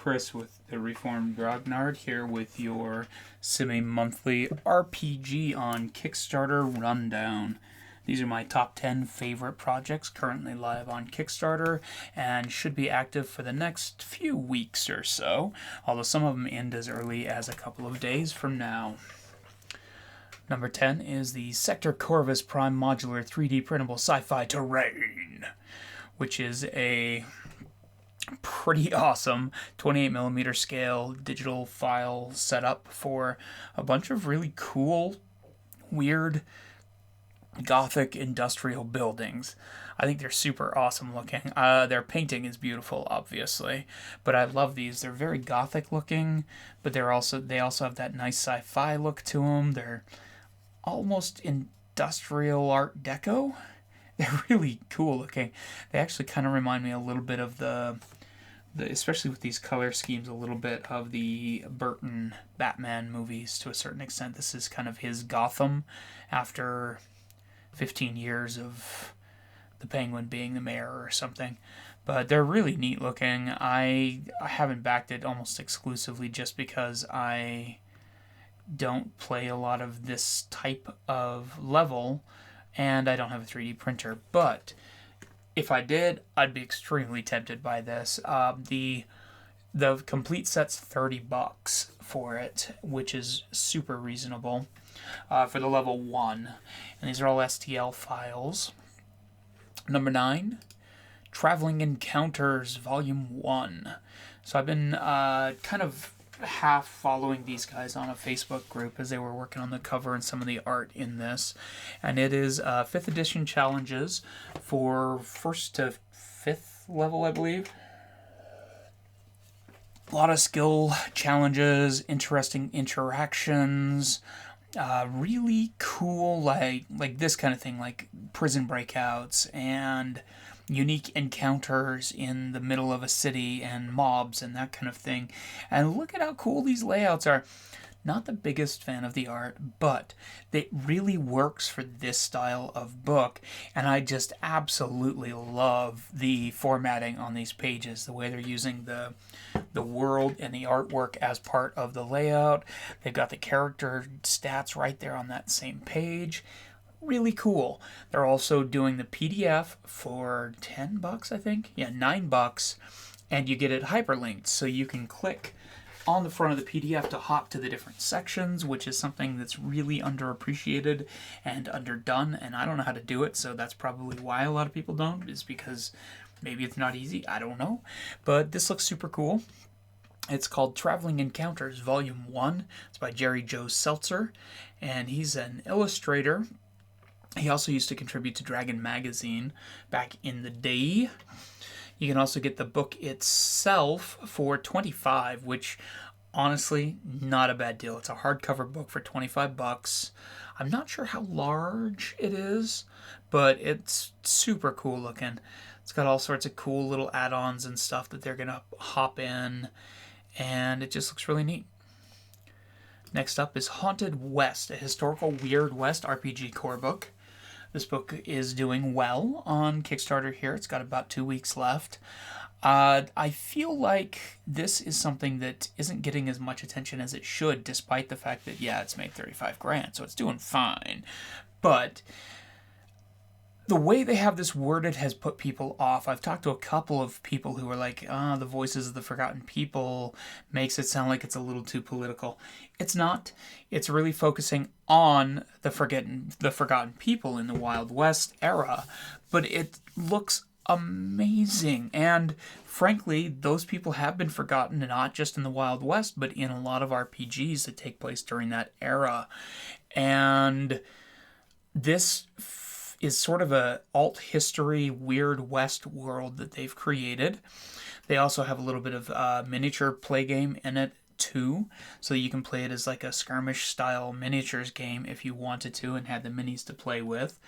Kris with the Reformed Grognard here with your semi-monthly RPG on Kickstarter rundown. These are my top 10 favorite projects currently live on Kickstarter and should be active for the next few weeks or so, although some of them end as early as a couple of days from now. Number 10 is the Sector Corvis Prime Modular 3D Printable Sci-Fi Terrain, which is a pretty awesome 28mm scale digital file setup for a bunch of really cool, weird, gothic industrial buildings. I think they're super awesome looking. Their painting is beautiful, obviously, but I love these. They're very gothic looking, but they also have that nice sci-fi look to them. They're almost industrial art deco. They're really cool looking. They actually kind of remind me a little bit of the especially with these color schemes, a little bit of the Burton Batman movies to a certain extent. This is kind of his Gotham after 15 years of the Penguin being the mayor or something. But they're really neat looking. I haven't backed it almost exclusively just because I don't play a lot of this type of level and I don't have a 3D printer. But if I did, I'd be extremely tempted by this. The complete set's $30 for it, which is super reasonable for the level 1. And these are all STL files. Number 9, Traveling Encounters Volume 1. So I've been kind of half following these guys on a Facebook group as they were working on the cover and some of the art in this. And it is 5th edition challenges for 1st to 5th level, I believe. A lot of skill challenges, interesting interactions, really cool, like this kind of thing, like prison breakouts and unique encounters in the middle of a city and mobs and that kind of thing. And look at how cool these layouts are. Not the biggest fan of the art, but it really works for this style of book. And I just absolutely love the formatting on these pages, the way they're using the world and the artwork as part of the layout. They've got the character stats right there on that same page. Really cool. They're also doing the PDF for $10, I think. Yeah, $9, and you get it hyperlinked, so you can click on the front of the PDF to hop to the different sections, which is something that's really underappreciated and underdone, and I don't know how to do it, so that's probably why a lot of people don't, is because maybe it's not easy, I don't know. But this looks super cool. It's called Traveling Encounters Volume 1. It's by Jerry Joe Seltzer, and he's an illustrator. He also used to contribute to Dragon Magazine back in the day. You can also get the book itself for $25, which honestly, not a bad deal. It's a hardcover book for $25. I'm not sure how large it is, but it's super cool looking. It's got all sorts of cool little add-ons and stuff that they're going to hop in, and it just looks really neat. Next up is Haunted West, a historical Weird West RPG core book. This book is doing well on Kickstarter here. It's got about 2 weeks left. I feel like this is something that isn't getting as much attention as it should, despite the fact that, yeah, it's made $35,000, so it's doing fine. But the way they have this worded has put people off. I've talked to a couple of people who are like, the Voices of the Forgotten People makes it sound like it's a little too political. It's not. It's really focusing on the forgotten people in the Wild West era, but it looks amazing. And frankly, those people have been forgotten, not just in the Wild West, but in a lot of RPGs that take place during that era. And this is sort of a alt history Weird West world that they've created. They also have a little bit of miniature play game in it too, so you can play it as like a skirmish style miniatures game if you wanted to and had the minis to play with.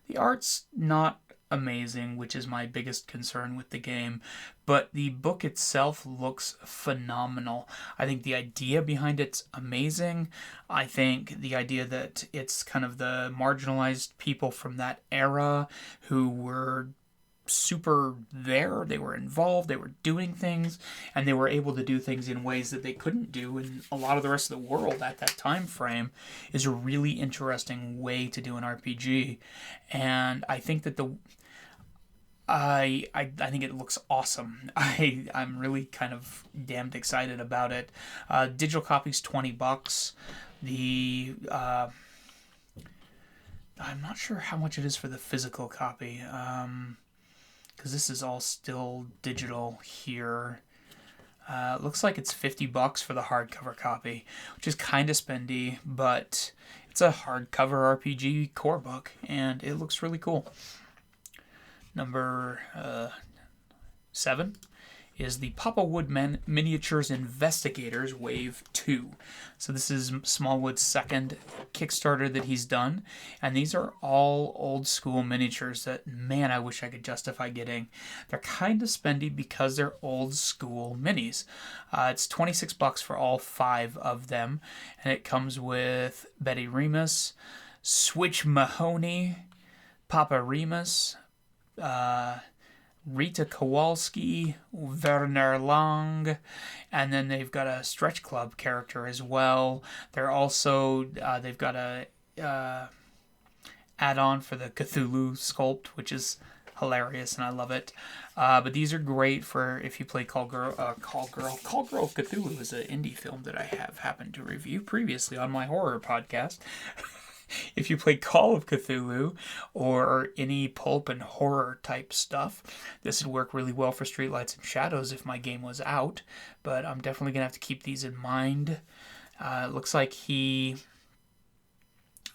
The art's not amazing, which is my biggest concern with the game, but the book itself looks phenomenal. I think the idea behind it's amazing. I think the idea that it's kind of the marginalized people from that era who were super there. They were involved. They were doing things, and they were able to do things in ways that they couldn't do in a lot of the rest of the world at that time frame. Is a really interesting way to do an RPG, and I think that I think it looks awesome. I'm really kind of damned excited about it. Digital copy's $20. The I'm not sure how much it is for the physical copy, because this is all still digital here. Looks like it's $50 for the hardcover copy, which is kind of spendy, but it's a hardcover RPG core book, and it looks really cool. Number 7 is the Papa Woodman Miniatures Investigators Wave 2. So this is Smallwood's second Kickstarter that he's done, and these are all old school miniatures that, man, I wish I could justify getting. They're kind of spendy because they're old school minis. It's $26 for all 5 of them, and it comes with Betty Remus, Switch Mahoney, Papa Remus, Rita Kowalski, Werner Lang, and then they've got a Stretch Club character as well. They're also they've got a add-on for the Cthulhu sculpt, which is hilarious and I love it. But these are great for if you play Call Girl of Cthulhu is an indie film that I have happened to review previously on my horror podcast. If you play Call of Cthulhu or any pulp and horror type stuff, this would work really well for Streetlights and Shadows if my game was out, but I'm definitely going to have to keep these in mind. It looks like he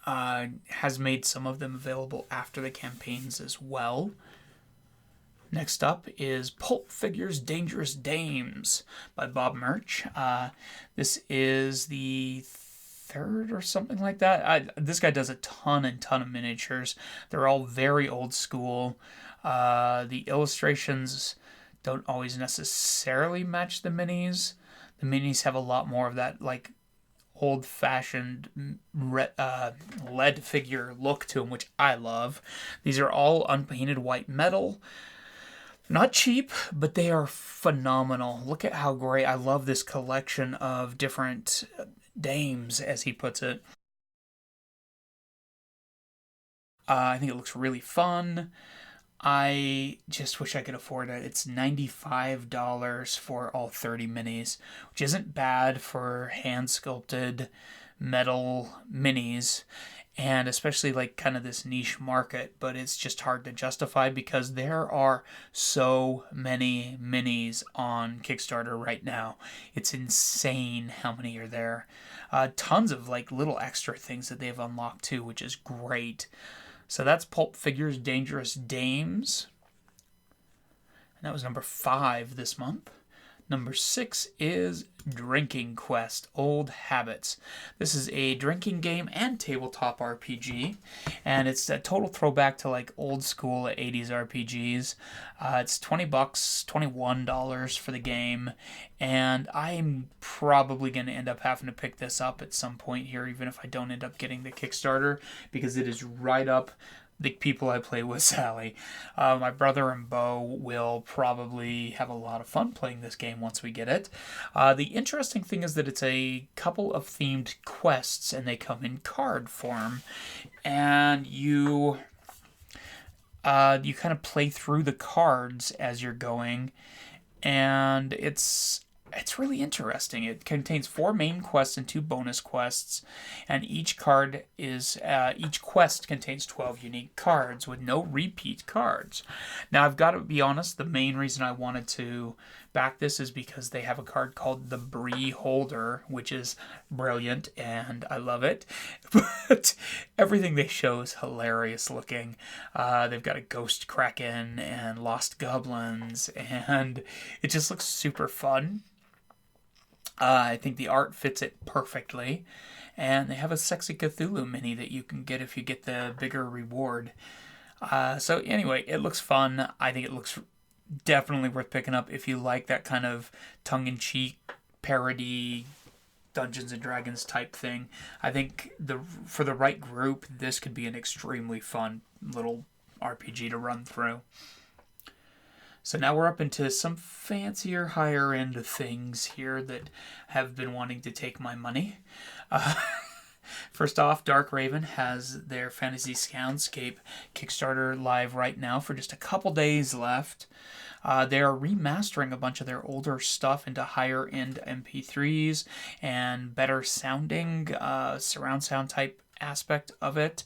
has made some of them available after the campaigns as well. Next up is Pulp Figures Dangerous Dames by Bob Murch. This is the third or something like that. This guy does a ton of miniatures. They're all very old school. The illustrations don't always necessarily match the minis. The minis have a lot more of that like old-fashioned lead figure look to them, which I love. These are all unpainted white metal. Not cheap, but they are phenomenal. Look at how great. I love this collection of different dames, as he puts it. I think it looks really fun. I just wish I could afford it. It's $95 for all 30 minis, which isn't bad for hand-sculpted metal minis, and especially like kind of this niche market, but it's just hard to justify because there are so many minis on Kickstarter right now. It's insane how many are there. Tons of like little extra things that they've unlocked too, which is great. So that's Pulp Figures Dangerous Dames. And that was number 5 this month. Number 6 is Drinking Quest Old Habits. This is a drinking game and tabletop RPG, and it's a total throwback to like old school 80s RPGs. It's $20, $21 for the game, and I'm probably going to end up having to pick this up at some point here, even if I don't end up getting the Kickstarter, because it is right up the people I play with, Sally. My brother and Bo will probably have a lot of fun playing this game once we get it. The interesting thing is that it's a couple of themed quests, and they come in card form, and you kind of play through the cards as you're going, and it's really interesting. It contains 4 main quests and 2 bonus quests, and each quest contains 12 unique cards with no repeat cards. Now, I've got to be honest, the main reason I wanted to back this is because they have a card called the Brie Holder, which is brilliant, and I love it. But everything they show is hilarious looking. They've got a Ghost Kraken and Lost Goblins, and it just looks super fun. I think the art fits it perfectly, and they have a Sexy Cthulhu mini that you can get if you get the bigger reward. So anyway, it looks fun. I think it looks definitely worth picking up if you like that kind of tongue-in-cheek parody Dungeons and Dragons type thing. I think for the right group, this could be an extremely fun little RPG to run through. So now we're up into some fancier, higher end things here that have been wanting to take my money. First off, Dark Raven has their Fantasy Scoutscape Kickstarter live right now for just a couple days left. They are remastering a bunch of their older stuff into higher end MP3s and better sounding surround sound type aspect of it.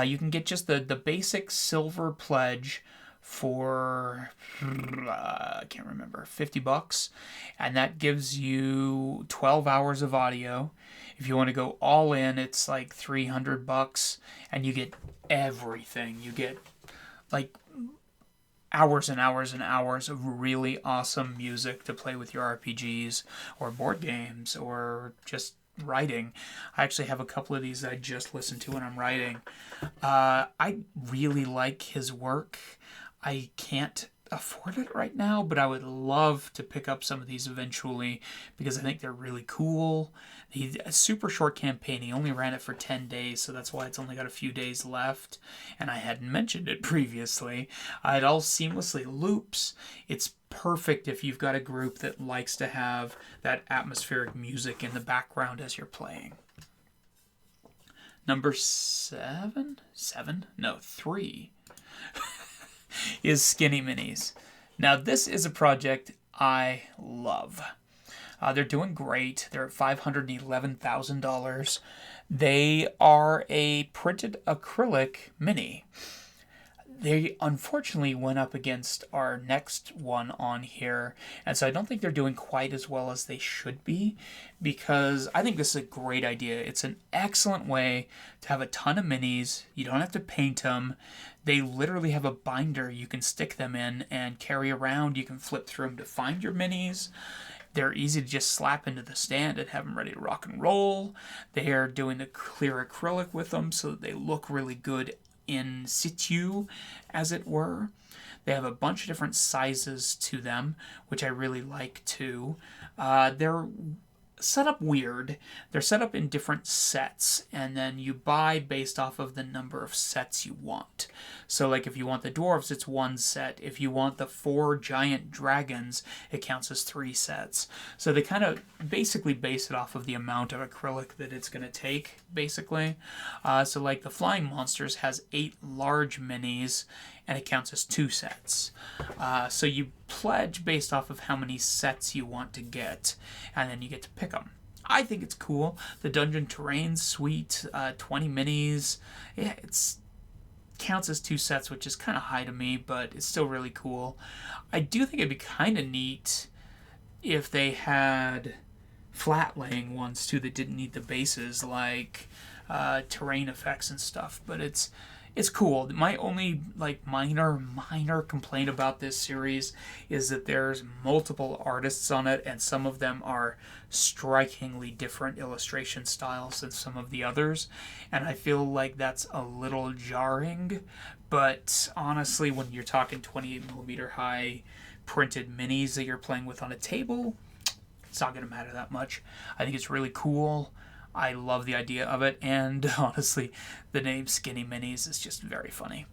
You can get just the basic silver pledge for I can't remember, $50, and that gives you 12 hours of audio. If you want to go all in, it's like $300, and you get everything. You get like hours and hours and hours of really awesome music to play with your RPGs or board games or just writing. I actually have a couple of these that I just listen to when I'm writing. I really like his work. I can't afford it right now, but I would love to pick up some of these eventually because I think they're really cool. He's a super short campaign. He only ran it for 10 days, so that's why it's only got a few days left. And I hadn't mentioned it previously. It all seamlessly loops. It's perfect if you've got a group that likes to have that atmospheric music in the background as you're playing. Number 3 is Skinny Minis. Now, this is a project I love. They're doing great. They're at $511,000. They are a printed acrylic mini. They unfortunately went up against our next one on here, and so I don't think they're doing quite as well as they should be, because I think this is a great idea. It's an excellent way to have a ton of minis. You don't have to paint them. They literally have a binder you can stick them in and carry around. You can flip through them to find your minis. They're easy to just slap into the stand and have them ready to rock and roll. They are doing the clear acrylic with them so that they look really good in situ, as it were. They have a bunch of different sizes to them, which I really like too. They're set up weird. They're set up in different sets, and then you buy based off of the number of sets you want. So like if you want the dwarves, it's 1 set. If you want the 4 giant dragons, it counts as 3 sets. So they kind of basically base it off of the amount of acrylic that it's going to take, basically. So like the Flying Monsters has 8 large minis, and it counts as 2 sets. So you pledge based off of how many sets you want to get, and then you get to pick them. I think it's cool. The Dungeon Terrain's sweet. 20 minis. Yeah, it's counts as 2 sets, which is kind of high to me, but it's still really cool. I do think it'd be kind of neat if they had flat laying ones too that didn't need the bases, like terrain effects and stuff, but it's cool. My only minor complaint about this series is that there's multiple artists on it, and some of them are strikingly different illustration styles than some of the others, and I feel like that's a little jarring. But honestly, when you're talking 28mm high printed minis that you're playing with on a table, it's not going to matter that much. I think it's really cool. I love the idea of it, and honestly, the name Skinny Minis is just very funny.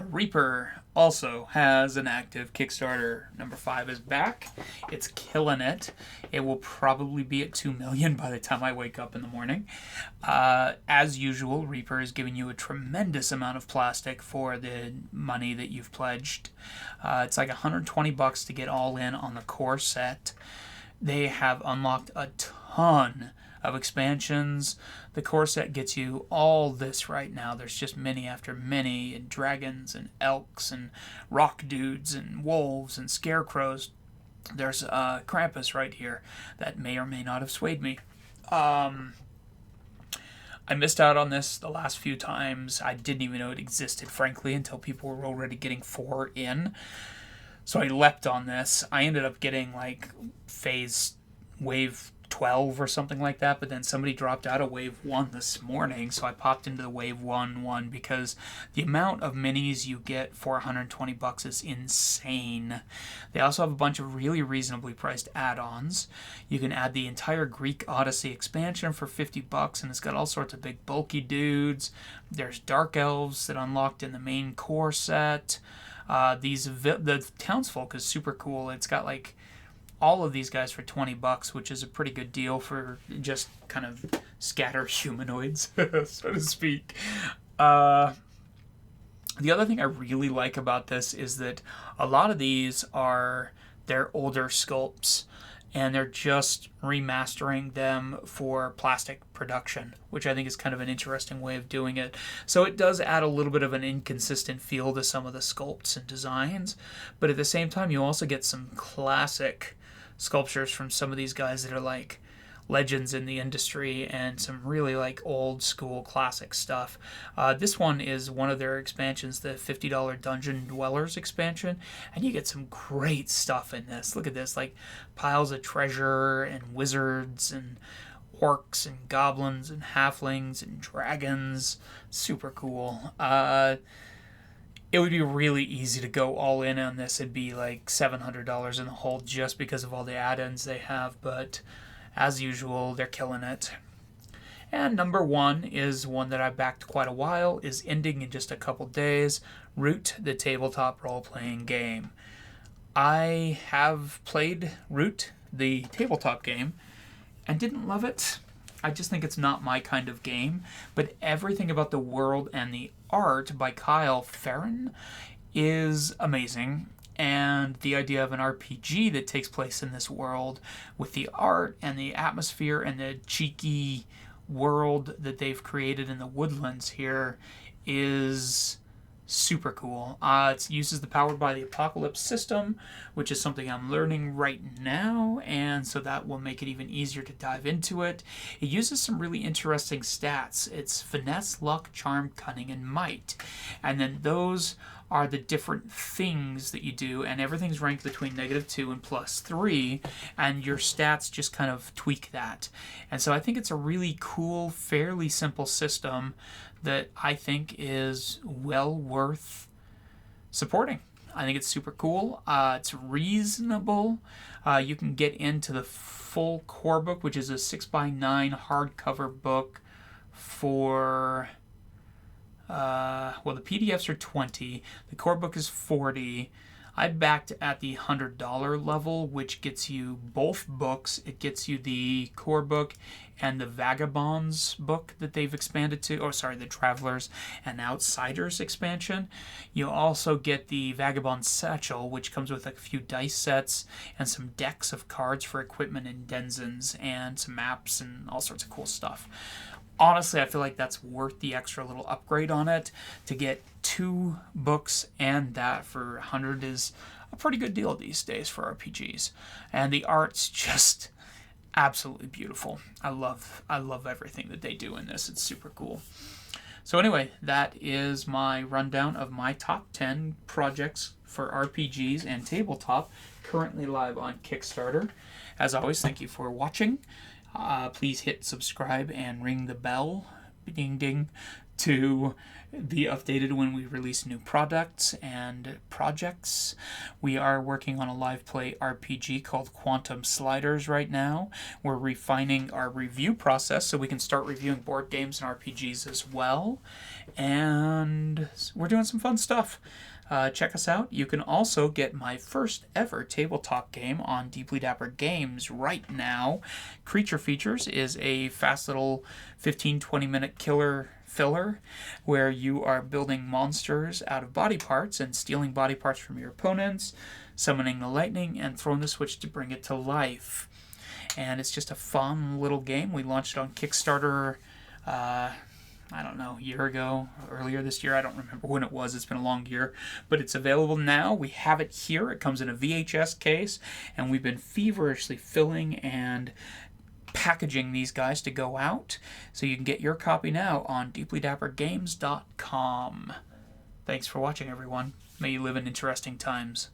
Reaper also has an active Kickstarter. Number 5 is back. It's killing it. It will probably be at 2 million by the time I wake up in the morning. As usual, Reaper is giving you a tremendous amount of plastic for the money that you've pledged. It's like $120 to get all in on the core set. They have unlocked a ton of expansions. The core set gets you all this right now. There's just many after many, and dragons and elks and rock dudes and wolves and scarecrows. There's Krampus right here that may or may not have swayed me. I missed out on this the last few times. I didn't even know it existed, frankly, until people were already getting 4 in. So I leapt on this. I ended up getting like wave 12 or something like that, but then somebody dropped out of wave 1 this morning, so I popped into the wave 1 one because the amount of minis you get for $120 is insane. They also have a bunch of really reasonably priced add-ons. You can add the entire Greek Odyssey expansion for $50, and it's got all sorts of big bulky dudes. There's dark elves that unlocked in the main core set. The townsfolk is super cool. It's got like all of these guys for $20, which is a pretty good deal for just kind of scatter humanoids, so to speak. The other thing I really like about this is that a lot of these are their older sculpts, and they're just remastering them for plastic production, which I think is kind of an interesting way of doing it. So it does add a little bit of an inconsistent feel to some of the sculpts and designs, but at the same time you also get some classic sculptures from some of these guys that are like legends in the industry, and some really like old school classic stuff. This one is one of their expansions, the $50 Dungeon Dwellers expansion, and you get some great stuff in this. Look at this, like piles of treasure and wizards and orcs and goblins and halflings and dragons. Super cool. It would be really easy to go all in on this. It'd be like $700 in the hole just because of all the add-ins they have, but as usual, they're killing it. And number one is one that I backed quite a while, is ending in just a couple days, Root, the tabletop role-playing game. I have played Root, the tabletop game, and didn't love it. I just think it's not my kind of game, but everything about the world and the art by Kyle Ferrin is amazing. And the idea of an RPG that takes place in this world with the art and the atmosphere and the cheeky world that they've created in the woodlands here is super cool. It uses the Powered by the Apocalypse system, which is something I'm learning right now, and so that will make it even easier to dive into it. It uses some really interesting stats. It's finesse, luck, charm, cunning, and might. And then those are the different things that you do, and everything's ranked between -2 and +3, and your stats just kind of tweak that. And so I think it's a really cool, fairly simple system that I think is well worth supporting. I think it's super cool. It's reasonable. You can get into the full core book, which is a 6x9 hardcover book for... well, the PDFs are $20. The core book is $40. I backed at the $100 level, which gets you both books. It gets you the core book and the Vagabonds book that they've expanded to. Oh, sorry, the Travelers and Outsiders expansion. You also get the Vagabond Satchel, which comes with a few dice sets and some decks of cards for equipment and denizens and some maps and all sorts of cool stuff. Honestly, I feel like that's worth the extra little upgrade on it. To get 2 books and that for $100 is a pretty good deal these days for RPGs. And the art's just absolutely beautiful. I love everything that they do in this. It's super cool. So anyway, that is my rundown of my top 10 projects for RPGs and tabletop currently live on Kickstarter. As always, thank you for watching. Please hit subscribe and ring the bell, ding ding, to be updated when we release new products and projects. We are working on a live play RPG called Quantum Sliders right now. We're refining our review process so we can start reviewing board games and RPGs as well. And we're doing some fun stuff. Check us out. You can also get my first ever tabletop game on Deeply Dapper Games right now. Creature Features is a fast little 15-20 minute killer filler where you are building monsters out of body parts and stealing body parts from your opponents, summoning the lightning, and throwing the switch to bring it to life. And it's just a fun little game. We launched it on Kickstarter I don't know, a year ago, earlier this year. I don't remember when it was. It's been a long year. But it's available now. We have it here. It comes in a VHS case. And we've been feverishly filling and packaging these guys to go out. So you can get your copy now on deeplydappergames.com. Thanks for watching, everyone. May you live in interesting times.